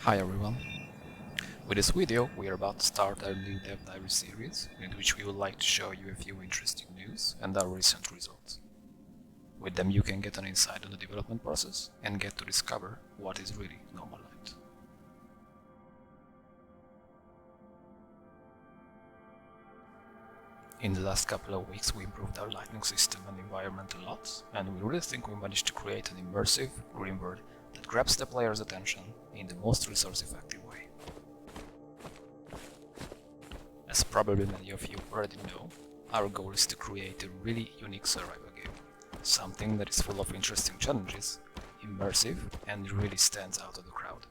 Hi everyone. With this video we are about to start our new Dev Diary series, in which we would like to show you a few interesting news and our recent results. With them you can get an insight on the development process and get to discover what is really normal light. In the last couple of weeks we improved our lighting system and environment a lot, and we really think we managed to create an immersive green world that grabs the player's attention in the most resource-effective way. As probably many of you already know, our goal is to create a really unique survival game, something that is full of interesting challenges, immersive, and really stands out of the crowd.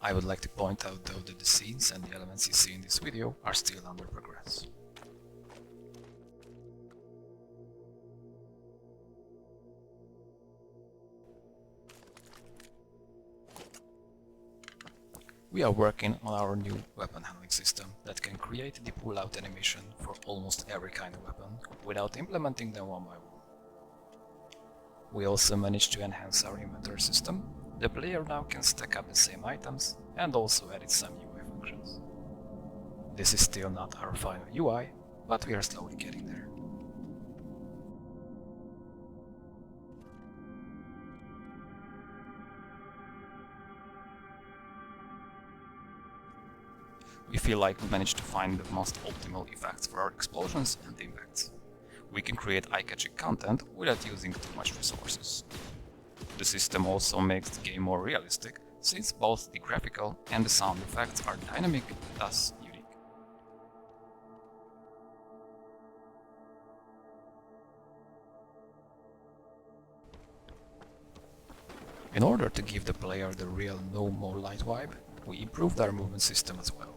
I would like to point out though that the scenes and the elements you see in this video are still under progress. We are working on our new weapon handling system that can create the pull-out animation for almost every kind of weapon without implementing them one by one. We also managed to enhance our inventory system. The player now can stack up the same items and also edit some UI functions. This is still not our final UI, but we are slowly getting there. We feel like we managed to find the most optimal effects for our explosions and impacts. We can create eye-catching content without using too much resources. The system also makes the game more realistic, since both the graphical and the sound effects are dynamic, thus unique. In order to give the player the real no more light vibe, we improved our movement system as well.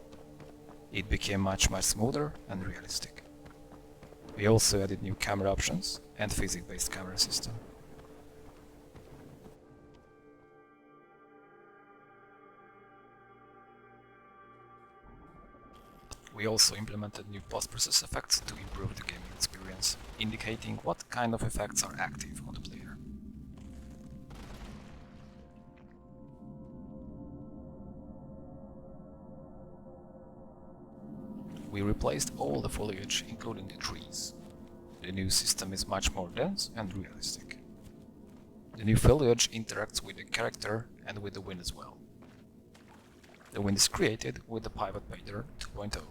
It became much smoother and realistic. We also added new camera options and physics-based camera system. We also implemented new post-process effects to improve the gaming experience, indicating what kind of effects are active on the player. We replaced all the foliage, including the trees. The new system is much more dense and realistic. The new foliage interacts with the character and with the wind as well. The wind is created with the Pivot Painter 2.0.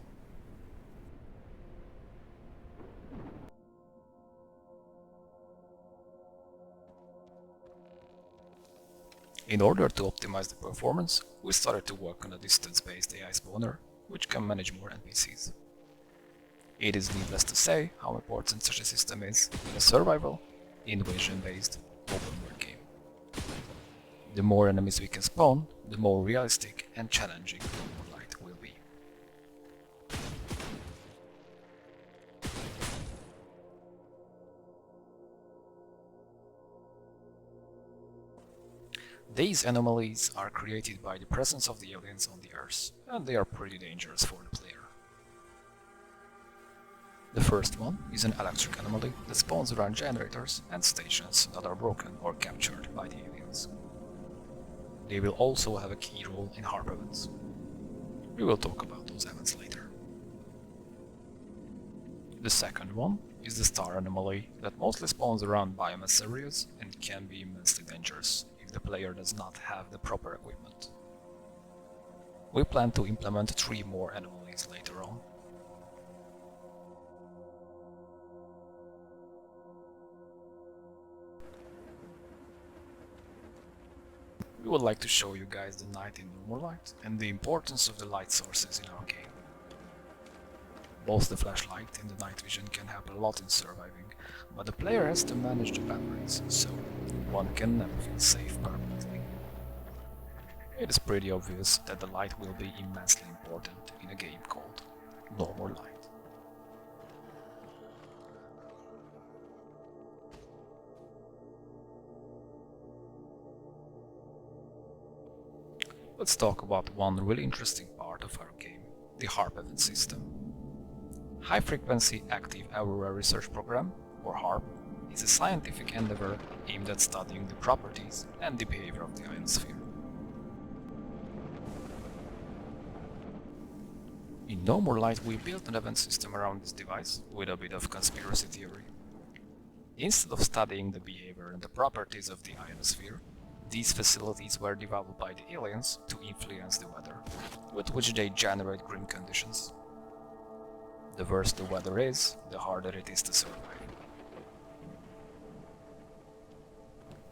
In order to optimize the performance, we started to work on a distance-based AI spawner, which can manage more NPCs. It is needless to say how important such a system is in a survival, invasion-based, open-world game. The more enemies we can spawn, the more realistic and challenging Normal Light will be. These anomalies are created by the presence of the aliens on the Earth, and they are pretty dangerous for the player. The first one is an electric anomaly that spawns around generators and stations that are broken or captured by the aliens. They will also have a key role in Harp events. We will talk about those events later. The second one is the star anomaly that mostly spawns around biomass areas and can be immensely dangerous if the player does not have the proper equipment. We plan to implement 3 more anomalies later on. We would like to show you guys the night in Normal Light and the importance of the light sources in our game. Both the flashlight and the night vision can help a lot in surviving, but the player has to manage the batteries, so one can never feel safe permanently. It is pretty obvious that the light will be immensely important in a game called Normal Light. Let's talk about one really interesting part of our game, the Harp event system. High Frequency Active Aurora Research Program, or Harp, is a scientific endeavor aimed at studying the properties and the behavior of the ionosphere. In No More Light, we built an event system around this device with a bit of conspiracy theory. Instead of studying the behavior and the properties of the ionosphere, these facilities were developed by the aliens to influence the weather, with which they generate grim conditions. The worse the weather is, the harder it is to survive.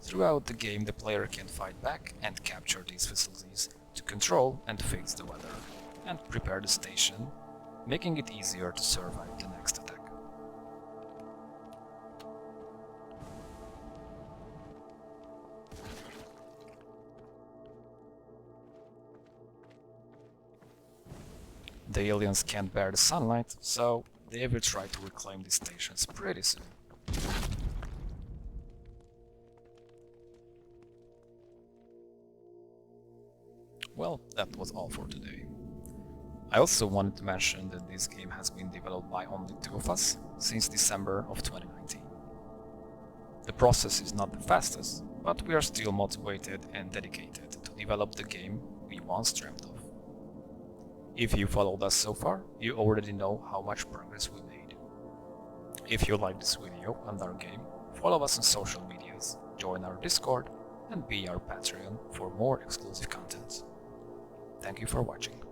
Throughout the game, the player can fight back and capture these facilities to control and fix the weather, and prepare the station, making it easier to survive the next attack. The aliens can't bear the sunlight, so they will try to reclaim these stations pretty soon. Well, that was all for today. I also wanted to mention that this game has been developed by only 2 of us since December of 2019. The process is not the fastest, but we are still motivated and dedicated to develop the game we once dreamt of. If you followed us so far, you already know how much progress we made. If you like this video and our game, follow us on social medias, join our Discord, and be our Patreon for more exclusive content. Thank you for watching.